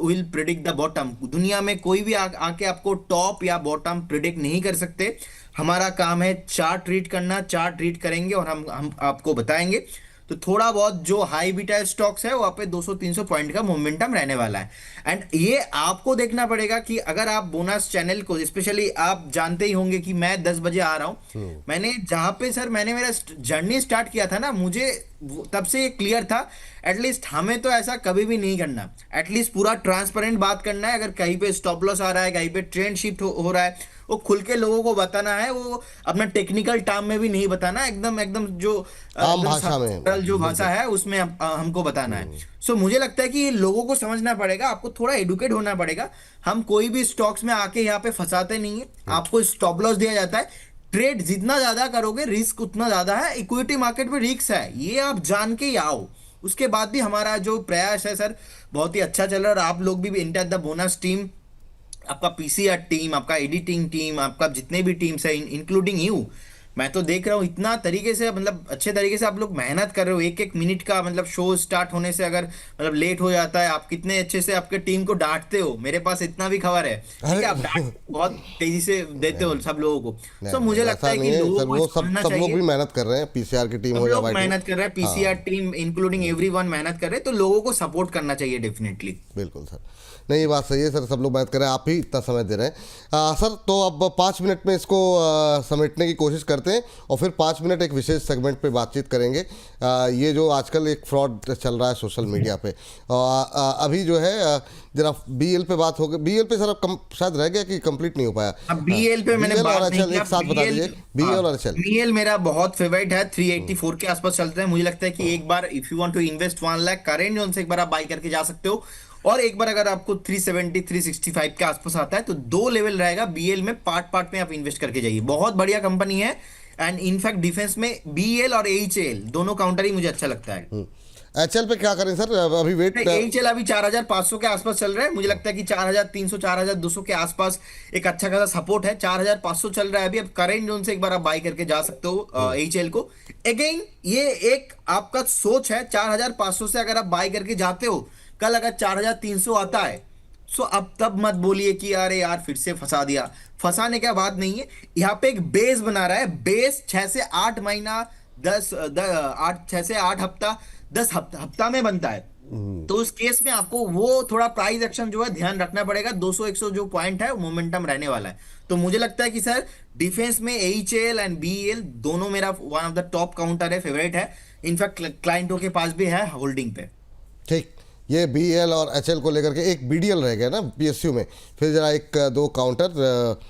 will predict the bottom. दुनिया में कोई भी आके आपको टॉप या बॉटम प्रिडिक्ट नहीं कर सकते। हमारा काम है चार्ट रीड करना, चार्ट रीड करेंगे और हम आपको बताएंगे। तो थोड़ा बहुत जो हाई बीटा स्टॉक्स है वहां पे 200-300 पॉइंट का मोमेंटम रहने वाला है। एंड ये आपको देखना पड़ेगा कि अगर आप बोनस चैनल को, स्पेशली आप जानते ही होंगे कि मैं 10 बजे आ रहा हूं। मैंने जहां पे सर मैंने मेरा जर्नी स्टार्ट किया था ना, मुझे तब से ये क्लियर था एटलीस्ट हमें तो ऐसा कभी भी नहीं करना। एटलीस्ट पूरा ट्रांसपेरेंट बात करना है। अगर कहीं पे स्टॉप लॉस आ रहा है, कहीं पे ट्रेंड शिफ्ट हो रहा है, वो खुल के लोगों को बताना है, वो अपना टेक्निकल टर्म में भी नहीं बताना, एकदम एकदम जो आम एकदम भाषा में। सरल जो भाषा बिल्कुल। है उसमें हमको बताना है। सो मुझे लगता है कि लोगों को समझना पड़ेगा, आपको थोड़ा एडुकेट होना पड़ेगा। हम कोई भी स्टॉक्स में आके यहाँ पे फंसाते नहीं है, आपको स्टॉप लॉस दिया जाता है। ट्रेड जितना ज्यादा करोगे रिस्क उतना ज्यादा है, इक्विटी मार्केट में रिस्क है, ये आप जान के ही आओ। उसके बाद भी हमारा जो प्रयास है सर बहुत ही अच्छा चल रहा है, और आप लोग भी इंटर द बोनस टीम, आपका पीसीआर टीम, आपका एडिटिंग टीम, आपका जितने भी टीम्स है इंक्लूडिंग यू, मैं तो देख रहा हूँ इतना तरीके से, मतलब अच्छे तरीके से आप लोग मेहनत कर रहे हो। एक एक मिनट का मतलब शो स्टार्ट होने से अगर मतलब लेट हो जाता है, आप कितने अच्छे से आपके टीम को डांटते हो। मेरे पास इतना भी खबर है, ठीक अरे है, आप डांट बहुत तेजी से देते हो सब लोगों को। नहीं सो नहीं, मुझे लगता ऐसा है नहीं कि है लोगों सर, को वो समझना सब लोग चाहिए। भी मेहनत कर रहे हैं, पीसीआर की टीम सब हो या लोग वाई टीम। मेहनत कर रहे हैं, पीसीआर हाँ टीम इंक्लूडिंग एवरीवन मेहनत कर रहे हैं, तो लोगों को सपोर्ट करना चाहिए डेफिनेटली। बिल्कुल सर। नहीं ये बात सही है सर, सब लोग मेहनत कर रहे हैं, आप ही इतना समय दे रहे हैं। सर तो अब 5 मिनट में इसको समेटने की कोशिश करते हैं और फिर 5 मिनट एक विशेष सेगमेंट पे बातचीत करेंगे। ये जो आजकल एक फ्रॉड चल रहा है सोशल मीडिया पे, अभी जो है जरा बीएल पे बात हो गई। बीएल पे सर अब शायद रह गया कि कंप्लीट नहीं हो पाया। अब बीएल पे मैंने बीएल और बात नहीं एचएल किया। एक साथ बता बीएल, दीजिए, बीएल और एचएल। बीएल मेरा बहुत फेवरेट है, 384 के आसपास चलते हैं। मुझे लगता है कि एक बार if you want to invest 1 lakh current zone से एक बार आप बाई करके जा सकते हो, और एक बार अगर आपको 370 365 के आसपास आता है तो दो लेवल रहेगा बीएल में, पार्ट पार्ट में आप इन्वेस्ट करके जाइए। बहुत बढ़िया कंपनी है, एंड इनफैक्ट डिफेंस में बीएल और एचएल दोनों काउंटर ही मुझे अच्छा लगता है। एचएल पे क्या करें सर, अभी वेट। यही चला, अभी 4,500 के आसपास चल रहा है। मुझे लगता है कि 4,300 4,200 के आसपास एक अच्छा खासा सपोर्ट है। 4,500 चल रहा है अभी, अब करंट जोन से एक बार आप बाई करके जा सकते हो एचएल को। अगेन ये एक आपका सोच है, 4,500 से अगर आप बाई करके जाते हो, कल अगर 4,300 आता है, सो अब तब मत बोलिए कि अरे यार फिर से फंसा दिया। फंसाने का बात नहीं है, यहाँ पे एक बेस बना रहा है। बेस 6 से 8 महीना 6 से 8 हफ्ता 10 हफ्ता में बनता है। तो उस केस में आपको वो थोड़ा प्राइस एक्शन जो है ध्यान रखना पड़ेगा। 200-100 जो पॉइंट है वो मोमेंटम रहने वाला है। तो मुझे लगता है कि सर डिफेंस में एचएल एंड बीएल दोनों मेरा one of the top counter है, फेवरेट है। इनफैक्ट क्लाइंटों के पास भी है होल्डिंग पे। ठीक, ये बीएल और एचएल को लेकर के एक बीडीएल रह गया ना पीएसयू में, फिर जरा एक दो काउंटर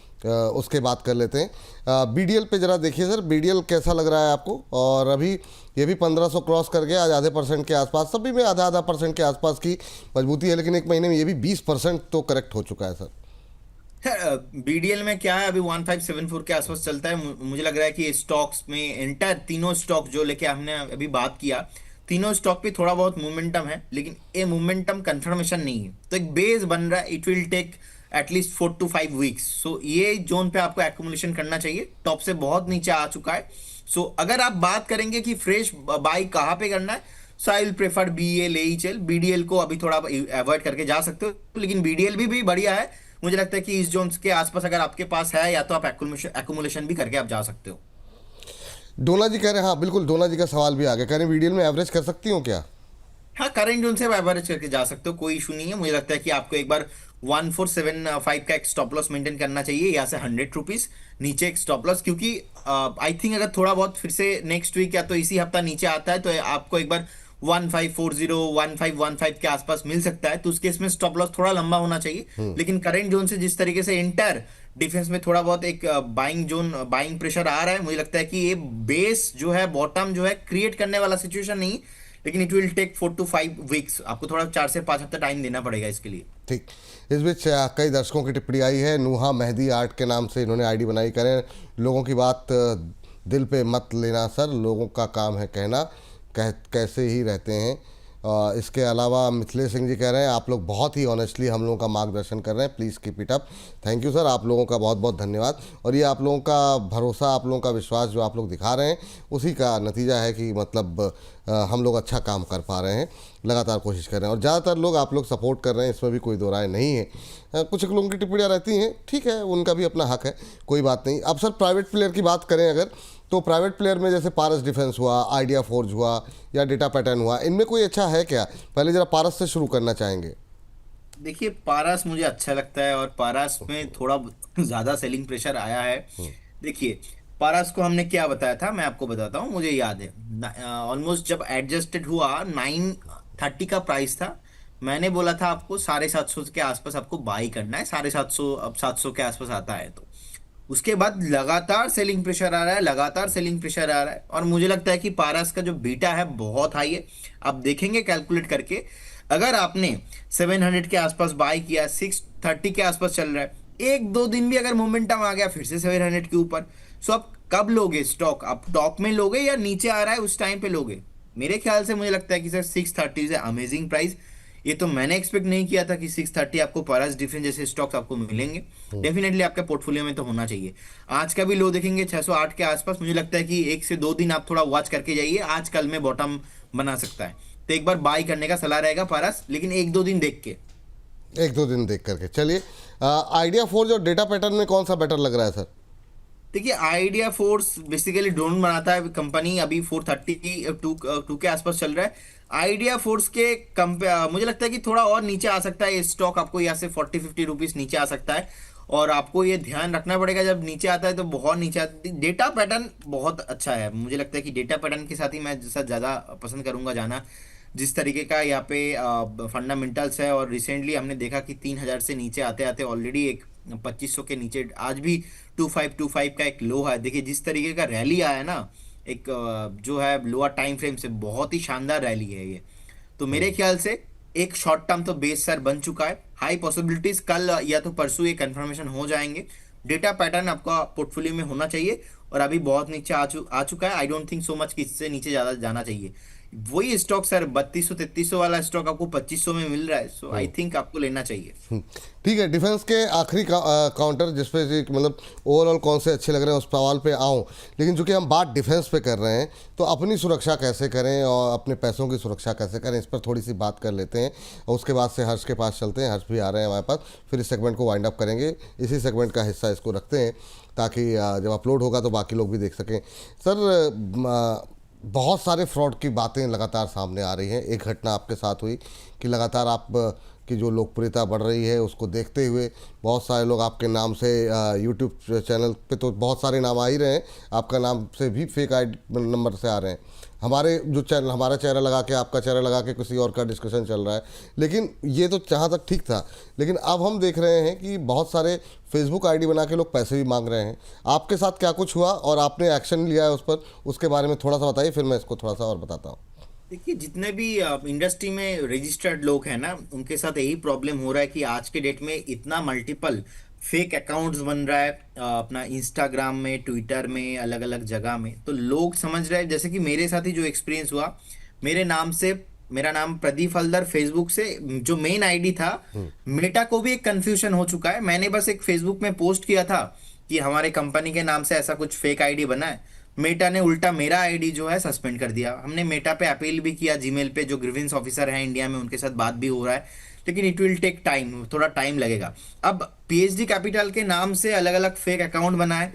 उसके बात कर लेते हैं। बीडीएल पे जरा देखिए सर, बीडीएल कैसा लग रहा है आपको? और अभी ये भी 1500 क्रॉस कर गया, आज आधे % के आसपास, सभी में आधा % के आसपास की मजबूती है, लेकिन एक महीने में ये भी 20% तो करेक्ट हो चुका है सर। बीडीएल में क्या है, अभी 1574 के आसपास चलता है। मुझे लग रहा है कि स्टॉक्स में एंटायर तीनों स्टॉक जो लेके हमने अभी बात किया, तीनों स्टॉक पे थोड़ा बहुत मोमेंटम है, लेकिन ये मोमेंटम कंफर्मेशन नहीं है। तो एक बेस बन रहा है, it will take at least 4 to 5 weeks. So ये जोन पे आपको एक्यूमुलेशन करना चाहिए, टॉप से बहुत नीचे आ चुका है। सो अगर आप बात करेंगे कि फ्रेश बाई कहाँ पे करना है, so I will prefer BL HL. BDL को अभी थोड़ा अवॉइड करके जा सकते हो, लेकिन बीडीएल भी बढ़िया है। मुझे लगता है कि इस जोन के आसपास अगर आपके पास है, या तो आप एक्यूमुलेशन भी करके आप जा सकते हो। डोना जी कह रहे हैं, हाँ बिल्कुल, डोना जी का सवाल भी आ गया, कह रहे हैं बीडीएल में एवरेज कर सकती हूँ क्या? हाँ, करंट जोन से एवरेज करके जा सकते हो, कोई इशू नहीं है। मुझे लगता है कि आपको एक बार 1475 का एक स्टॉप लॉस मेंटेन करना चाहिए, यहाँ से 100 रुपीज नीचे एक स्टॉप लॉस, क्योंकि आई थिंक अगर थोड़ा बहुत फिर से नेक्स्ट वीक या तो इसी हफ्ता नीचे आता है तो आपको एक बार 1540 1515 के आसपास मिल सकता है। तो उस केस में स्टॉप लॉस थोड़ा लंबा होना चाहिए। लेकिन करंट जोन से जिस तरीके से इंटर डिफेंस में थोड़ा बहुत एक बाइंग जोन, बाइंग प्रेशर आ रहा है, मुझे लगता है कि ये बेस जो है, बॉटम जो है, क्रिएट करने वाला सिचुएशन नहीं, लेकिन it will take 4 to 5 weeks. आपको थोड़ा 4 से 5 हफ्ता टाइम देना पड़ेगा इसके लिए। ठीक, इस बीच कई दर्शकों की टिप्पणी आई है। नूहा मेहदी आर्ट के नाम से इन्होंने आईडी बनाई, करें लोगों की बात दिल पे मत लेना सर, लोगों का काम है कहना, कैसे ही रहते हैं। इसके अलावा मिथिलेश सिंह जी कह रहे हैं आप लोग बहुत ही ऑनेस्टली हम लोगों का मार्गदर्शन कर रहे हैं, please keep it up. Thank you sir, आप लोगों का बहुत बहुत धन्यवाद। और ये आप लोगों का भरोसा, आप लोगों का विश्वास जो आप लोग दिखा रहे हैं, उसी का नतीजा है कि मतलब हम लोग अच्छा काम कर पा रहे हैं, लगातार कोशिश कर रहे हैं, और ज़्यादातर लोग आप लोग सपोर्ट कर रहे हैं, इसमें भी कोई दो राय नहीं है। कुछ लोगों की टिप्पणियाँ रहती हैं, ठीक है, उनका भी अपना हक है, कोई बात नहीं। अब सर प्राइवेट प्लेयर की बात करें अगर, तो प्राइवेट प्लेयर में जैसे पारस डिफेंस हुआ, आइडिया फोर्ज हुआ, या डेटा पैटर्न हुआ, इनमें कोई अच्छा है क्या? पहले जरा पारस से शुरू करना चाहेंगे। देखिए, पारस मुझे अच्छा लगता है, और पारस में थोड़ा ज्यादा सेलिंग प्रेशर आया है। देखिए, पारस को हमने क्या बताया था, मैं आपको बताता हूँ, मुझे याद है ऑलमोस्ट जब एडजस्टेड हुआ 930 का प्राइस था, मैंने बोला था आपको 750 के आसपास आपको बाई करना है। 750, अब 700 के आसपास आता है, तो उसके बाद लगातार सेलिंग प्रेशर आ रहा है, लगातार सेलिंग प्रेशर आ रहा है, और मुझे लगता है कि पारस का जो बीटा है बहुत हाई है। आप देखेंगे कैलकुलेट करके, अगर आपने 700 के आसपास बाय किया, 630 के आसपास चल रहा है, एक दो दिन भी अगर मोमेंटम आ गया फिर से 700 के ऊपर, सो आप कब लोगे स्टॉक? आप टॉप में लोगे या नीचे आ रहा है उस टाइम पे लोगे? मेरे ख्याल से मुझे लगता है कि सर 630 इज अमेजिंग प्राइस। ये तो मैंने एक्सपेक्ट नहीं किया था कि 630 आपको पारस डिफरेंस जैसे स्टॉक्स आपको मिलेंगे। डेफिनेटली आपके पोर्टफोलियो में तो होना चाहिए। आज का भी लो देखेंगे 608 के आसपास, मुझे लगता है कि 1 से 2 दिन आप थोड़ा वॉच करके जाइए, आज कल में बॉटम बना सकता है। तो एक बार बाय करने का सलाह रहेगा पारस, लेकिन 1 2 दिन देख के। 1 2 दिन देख करके चलिए। आइडिया फोर्ज और डेटा पैटर्न में कौन सा बेटर लग रहा है सर? देखिए, आइडिया फोर्स बेसिकली ड्रोन बनाता है कंपनी, अभी 432 के आसपास चल रहा है। आइडिया फोर्स के मुझे लगता है कि थोड़ा और नीचे आ सकता है ये स्टॉक, आपको यहाँ से 40-50 रुपीज नीचे आ सकता है, और आपको ये ध्यान रखना पड़ेगा जब नीचे आता है तो बहुत नीचे आता है। डेटा पैटर्न बहुत अच्छा है, मुझे लगता है कि डेटा पैटर्न के साथ ही मैं जैसा ज़्यादा पसंद करूंगा जाना, जिस तरीके का यहाँ पे फंडामेंटल्स है। और रिसेंटली हमने देखा कि 3000 से नीचे आते आते ऑलरेडी एक 2500 के नीचे आज भी 2525 का एक लो है। देखिए जिस तरीके का रैली आया है ना, एक जो है लोअर टाइम फ्रेम से, बहुत ही शानदार रैली है ये। तो मेरे ख्याल से एक शॉर्ट टर्म तो बेस सर बन चुका है, हाई पॉसिबिलिटीज कल या तो परसों ये कंफर्मेशन हो जाएंगे। डेटा पैटर्न आपका पोर्टफोलियो में होना चाहिए, और अभी बहुत नीचे आ चुका है। आई डोंट थिंक सो मच कि इससे नीचे ज्यादा जाना चाहिए। वही स्टॉक सर 3200-3300 वाला स्टॉक आपको 2500 में मिल रहा है, सो आई थिंक आपको लेना चाहिए। ठीक है, डिफेंस के आखिरी काउंटर जिसपे मतलब ओवरऑल कौन से अच्छे लग रहे हैं उस सवाल पे आऊँ, लेकिन चूंकि हम बात डिफेंस पे कर रहे हैं तो अपनी सुरक्षा कैसे करें और अपने पैसों की सुरक्षा कैसे करें, इस पर थोड़ी सी बात कर लेते हैं, और उसके बाद से हर्ष के पास चलते हैं। हर्ष भी आ रहे हैं हमारे पास, फिर इस सेगमेंट को वाइंड अप करेंगे। इसी सेगमेंट का हिस्सा इसको रखते हैं ताकि जब अपलोड होगा तो बाकी लोग भी देख सकें। सर, बहुत सारे फ्रॉड की बातें लगातार सामने आ रही हैं। एक घटना आपके साथ हुई कि लगातार आप की जो लोकप्रियता बढ़ रही है उसको देखते हुए बहुत सारे लोग आपके नाम से यूट्यूब चैनल पे तो बहुत सारे नाम आ ही रहे हैं, आपका नाम से भी फेक आईडी नंबर से आ रहे हैं। हमारे जो चैनल, हमारा चेहरा लगा के आपका चेहरा लगा के किसी और का डिस्कशन चल रहा है, लेकिन ये तो जहाँ तक ठीक था, लेकिन अब हम देख रहे हैं कि बहुत सारे फेसबुक आईडी बना के लोग पैसे भी मांग रहे हैं। आपके साथ क्या कुछ हुआ और आपने एक्शन लिया है उस पर, उसके बारे में थोड़ा सा बताइए, फिर मैं इसको थोड़ा सा और बताता हूँ। देखिए, जितने भी इंडस्ट्री में रजिस्टर्ड लोग हैं ना, उनके साथ यही प्रॉब्लम हो रहा है कि आज के डेट में इतना मल्टीपल फेक अकाउंट्स बन रहा है अपना इंस्टाग्राम में, ट्विटर में, अलग अलग जगह में। तो लोग समझ रहे हैं, जैसे कि मेरे साथ ही जो एक्सपीरियंस हुआ, मेरे नाम से, मेरा नाम प्रदीप हलदर फेसबुक से जो मेन आईडी था, मेटा को भी एक कंफ्यूजन हो चुका है। मैंने बस एक फेसबुक में पोस्ट किया था कि हमारे कंपनी के नाम से ऐसा कुछ फेक आईडी बना है, मेटा ने उल्टा मेरा आईडी जो है सस्पेंड कर दिया। हमने मेटा पे अपील भी किया, जीमेल पे जो ग्रीवेंस ऑफिसर है इंडिया में उनके साथ बात भी हो रहा है, लेकिन इट विल टेक टाइम, थोड़ा टाइम लगेगा। अब पीएचडी कैपिटल के नाम से अलग अलग फेक अकाउंट बनाए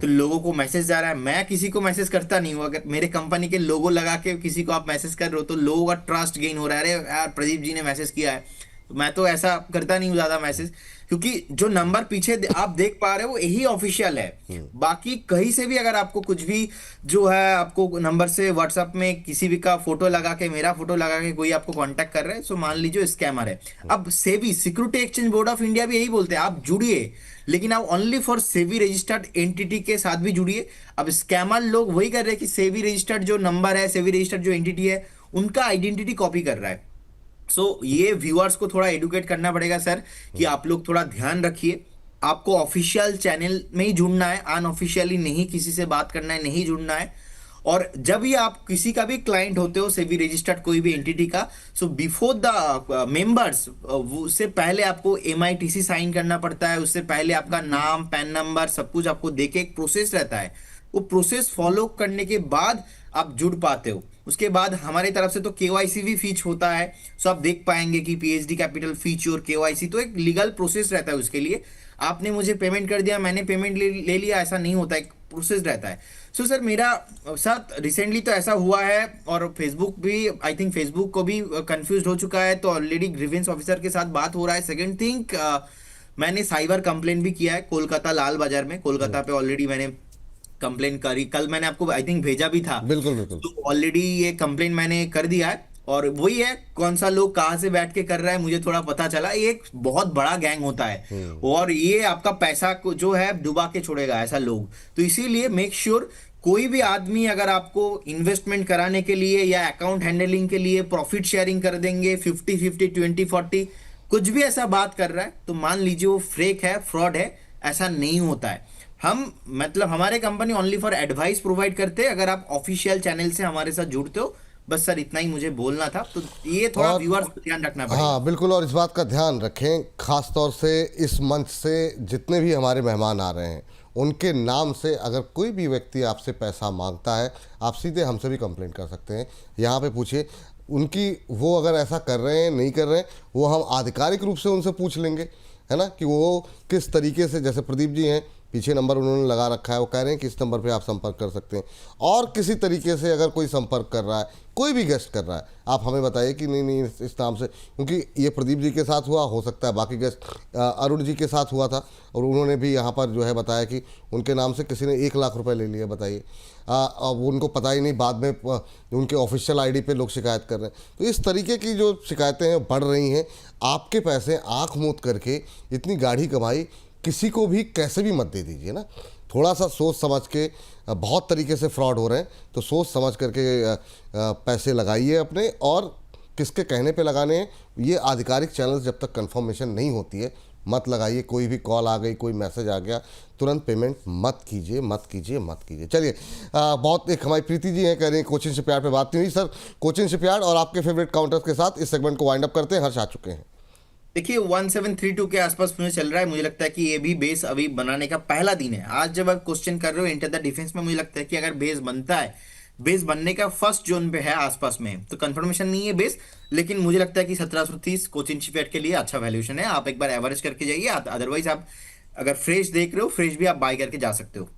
तो लोगों को मैसेज जा रहा है। मैं किसी को मैसेज करता नहीं हूँ, अगर मेरे कंपनी के लोगो लगा के किसी को आप मैसेज कर रहे हो तो लोगों का ट्रस्ट गेन हो रहा है, अरे यार प्रदीप जी ने मैसेज किया है। तो मैं तो ऐसा करता नहीं हूँ ज्यादा मैसेज, क्योंकि जो नंबर पीछे आप देख पा रहे हो वो यही ऑफिशियल है। बाकी कहीं से भी अगर आपको कुछ भी जो है, आपको नंबर से व्हाट्सएप में किसी भी का फोटो लगा के, मेरा फोटो लगा के कोई आपको कांटेक्ट कर रहा है, सो मान लीजिए स्कैमर है। अब SEBI, security exchange board of India भी यही बोलते हैं आप जुड़िए, लेकिन आप only for SEBI registered entity के साथ भी जुड़िए। अब स्कैमर लोग वही कर रहे हैं कि सेबी रजिस्टर्ड जो नंबर है, सेबी रजिस्टर्ड जो एंटिटी है, उनका आइडेंटिटी कॉपी कर रहा है। ये व्यूअर्स को थोड़ा एडुकेट करना पड़ेगा सर, कि आप लोग थोड़ा ध्यान रखिए। आपको ऑफिशियल चैनल में ही जुड़ना है, अनऑफिशियली नहीं, किसी से बात करना है, नहीं जुड़ना है। और जब भी आप किसी का भी क्लाइंट होते हो, सेबी रजिस्टर्ड कोई भी एंटिटी का, सो बिफोर द मेंबर्स, उससे पहले आपको MITC साइन करना पड़ता है। उससे पहले आपका नाम, पैन नंबर, सब कुछ आपको देके एक प्रोसेस रहता है। वो प्रोसेस फॉलो करने के बाद आप जुड़ पाते हो। उसके बाद हमारी तरफ से तो KYC भी फीच होता है, सो आप देख पाएंगे कि पीएचडी कैपिटल फीच और KYC तो एक लीगल प्रोसेस रहता है। उसके लिए आपने मुझे पेमेंट कर दिया, मैंने पेमेंट ले लिया, ऐसा नहीं होता, एक प्रोसेस रहता है। सो सर, मेरा साथ रिसेंटली तो ऐसा हुआ है, और फेसबुक भी, आई थिंक फेसबुक को भी कंफ्यूज हो चुका है, तो ऑलरेडी ग्रीवेंस ऑफिसर के साथ बात हो रहा है। सेकेंड थिंग, मैंने साइबर कंप्लेन भी किया है कोलकाता लाल बाजार में। कोलकाता पे ऑलरेडी मैंने कंप्लेन करी, कल मैंने आपको आई थिंक भेजा भी था। बिल्कुल बिल्कुल। तो ऑलरेडी ये कंप्लेन मैंने कर दिया है। और वही है, कौन सा लोग कहाँ से बैठ के कर रहा है मुझे थोड़ा पता चला, ये एक बहुत बड़ा गैंग होता है और ये आपका पैसा को जो है डुबा के छोड़ेगा ऐसा लोग। तो इसीलिए मेक श्योर कोई भी आदमी अगर आपको इन्वेस्टमेंट कराने के लिए या अकाउंट हैंडलिंग के लिए प्रॉफिट शेयरिंग कर देंगे 50-50 20-40 कुछ भी ऐसा बात कर रहा है तो मान लीजिए वो फेक है, फ्रॉड है। ऐसा नहीं होता है। हम मतलब हमारे company only for advice provide करते हैं। अगर आप ऑफिशियल चैनल से हमारे साथ जुड़ते हो, बस सर इतना ही मुझे बोलना था। तो ये थोड़ा और व्यूअर्स को ध्यान रखना पड़ेगा। हाँ बिल्कुल, और इस बात का ध्यान रखें खास तौर से इस मंच से जितने भी हमारे मेहमान आ रहे हैं उनके नाम से अगर कोई भी व्यक्ति आपसे पैसा मांगता है, आप सीधे हमसे भी कंप्लेंट कर सकते हैं। यहाँ पे पूछिए उनकी, वो अगर ऐसा कर रहे हैं नहीं कर रहे हैं वो हम आधिकारिक रूप से उनसे पूछ लेंगे, है ना, कि वो किस तरीके से, जैसे प्रदीप जी हैं पीछे नंबर उन्होंने लगा रखा है, वो कह रहे हैं कि इस नंबर पे आप संपर्क कर सकते हैं। और किसी तरीके से अगर कोई संपर्क कर रहा है, कोई भी गेस्ट कर रहा है, आप हमें बताइए कि नहीं नहीं इस नाम से, क्योंकि ये प्रदीप जी के साथ हुआ, हो सकता है बाकी गेस्ट अरुण जी के साथ हुआ था और उन्होंने भी यहाँ पर जो है बताया कि उनके नाम से किसी ने 1 लाख रुपए ले लिए। बताइए, अब उनको पता ही नहीं, बाद में उनके ऑफिशियल आईडी पे लोग शिकायत कर रहे हैं। तो इस तरीके की जो शिकायतें हैं बढ़ रही हैं। आपके पैसे आँख मूंद करके इतनी गाढ़ी कमाई किसी को भी कैसे भी मत दे दीजिए ना। थोड़ा सा सोच समझ के, बहुत तरीके से फ्रॉड हो रहे हैं तो सोच समझ करके पैसे लगाइए अपने, और किसके कहने पे लगाने हैं ये आधिकारिक चैनल जब तक कंफर्मेशन नहीं होती है मत लगाइए। कोई भी कॉल आ गई, कोई मैसेज आ गया, तुरंत पेमेंट मत कीजिए, मत कीजिए, मत कीजिए। चलिए, बहुत एक हमारी प्रीति जी हैं, कह रही हैं कोचिन शिपयार्ड पे बात नहीं हुई। सर, कोचिन शिपयार्ड और आपके फेवरेट काउंटर्स के साथ इस सेगमेंट को वाइंड अप करते हैं। हर्ष आ चुके हैं। देखिए 1732 के आसपास मुझे चल रहा है। मुझे लगता है कि ये भी बेस अभी बनाने का पहला दिन है। आज जब आप क्वेश्चन कर रहे हो इंटर द डिफेंस में, मुझे लगता है कि अगर बेस बनता है, बेस बनने का फर्स्ट जोन पे है आसपास में, तो कंफर्मेशन नहीं है बेस, लेकिन मुझे लगता है कि 1730 कोचिन शिपयार्ड के लिए अच्छा वैल्यूएशन है। आप एक बार एवरेज करके जाइए, अदरवाइज आप अगर फ्रेश देख रहे हो, फ्रेश भी आप बाय करके जा सकते हो।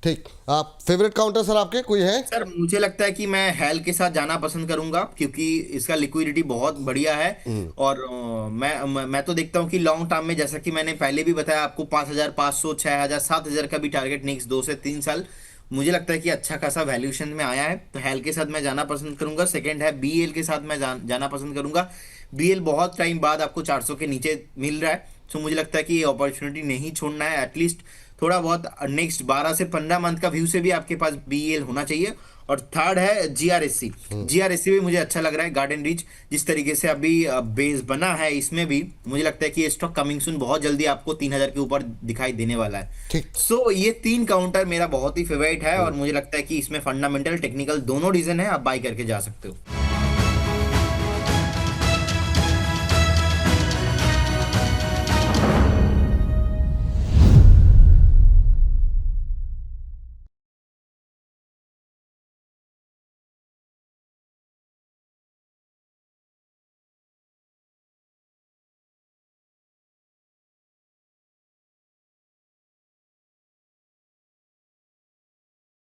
ठीक, आप फेवरेट काउंटर सर आपके कोई है? सर मुझे लगता है कि मैं हेल के साथ जाना पसंद करूंगा क्योंकि इसका लिक्विडिटी बहुत बढ़िया है। और मैं तो देखता हूं कि लॉन्ग टर्म में, जैसा कि मैंने पहले भी बताया आपको, 5,500 6,000 7,000 का भी टारगेट नेक्स्ट 2 से 3 साल मुझे लगता है कि अच्छा खासा वैल्यूएशन में आया है। तो हेल के साथ मैं जाना पसंद करूंगा। सेकंड है बीएल के साथ मैं जाना पसंद करूंगा। बीएल बहुत टाइम बाद आपको 400 के नीचे मिल रहा है, तो मुझे लगता है कि ये अपॉर्चुनिटी नहीं छोड़ना है। एटलीस्ट थोड़ा बहुत नेक्स्ट 12 से 15 मंथ का व्यू से भी आपके पास बीएल होना चाहिए। और थर्ड है जीआरएससी। जीआरएससी भी मुझे अच्छा लग रहा है। गार्डन रीच जिस तरीके से अभी बेस बना है, इसमें भी मुझे लगता है कि ये स्टॉक कमिंग सून बहुत जल्दी आपको 3,000 के ऊपर दिखाई देने वाला है। ठीक। सो ये 3 काउंटर मेरा बहुत ही फेवरेट है और मुझे लगता है कि इसमें फंडामेंटल टेक्निकल दोनों रीजन है, आप बाय करके जा सकते हो।